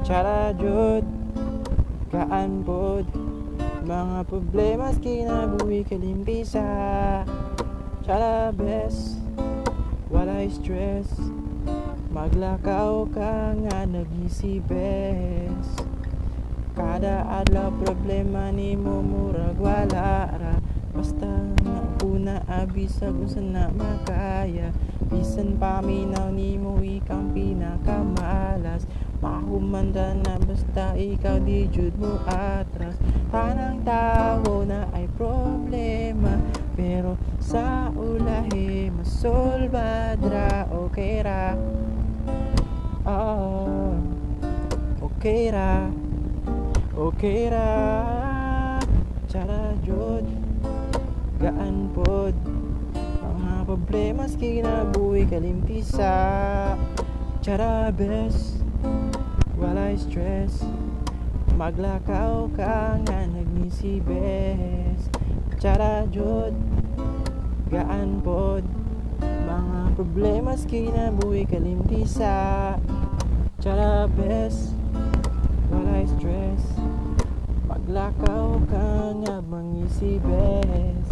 Cara jud kaan pod mga problemas kinabuhi kalimpisa. Cara best walay stress, maglakaw ka nga nagisibes. Kada adlaw problema nimo murag wala ra, basta nga una abisag kung sana makaya. Bisan paminaw nimo ikang pinakamalas, mahumanda na basta ikaw di jud mo atras. Tanang tao na ay problema, pero sa ulahi masolbadra. Okay ra, oh, okay ra, okay ra. Tsara jud gaan pod mga problemas kinabuhi kalimpisa. Tsara best walay stress, maglakaw ka nga nagnisibes. Tsara jud gaan pod mga problemas kinabuhi kalimpisa. Tsara best walay stress, maglakaw ka nga mangisibes.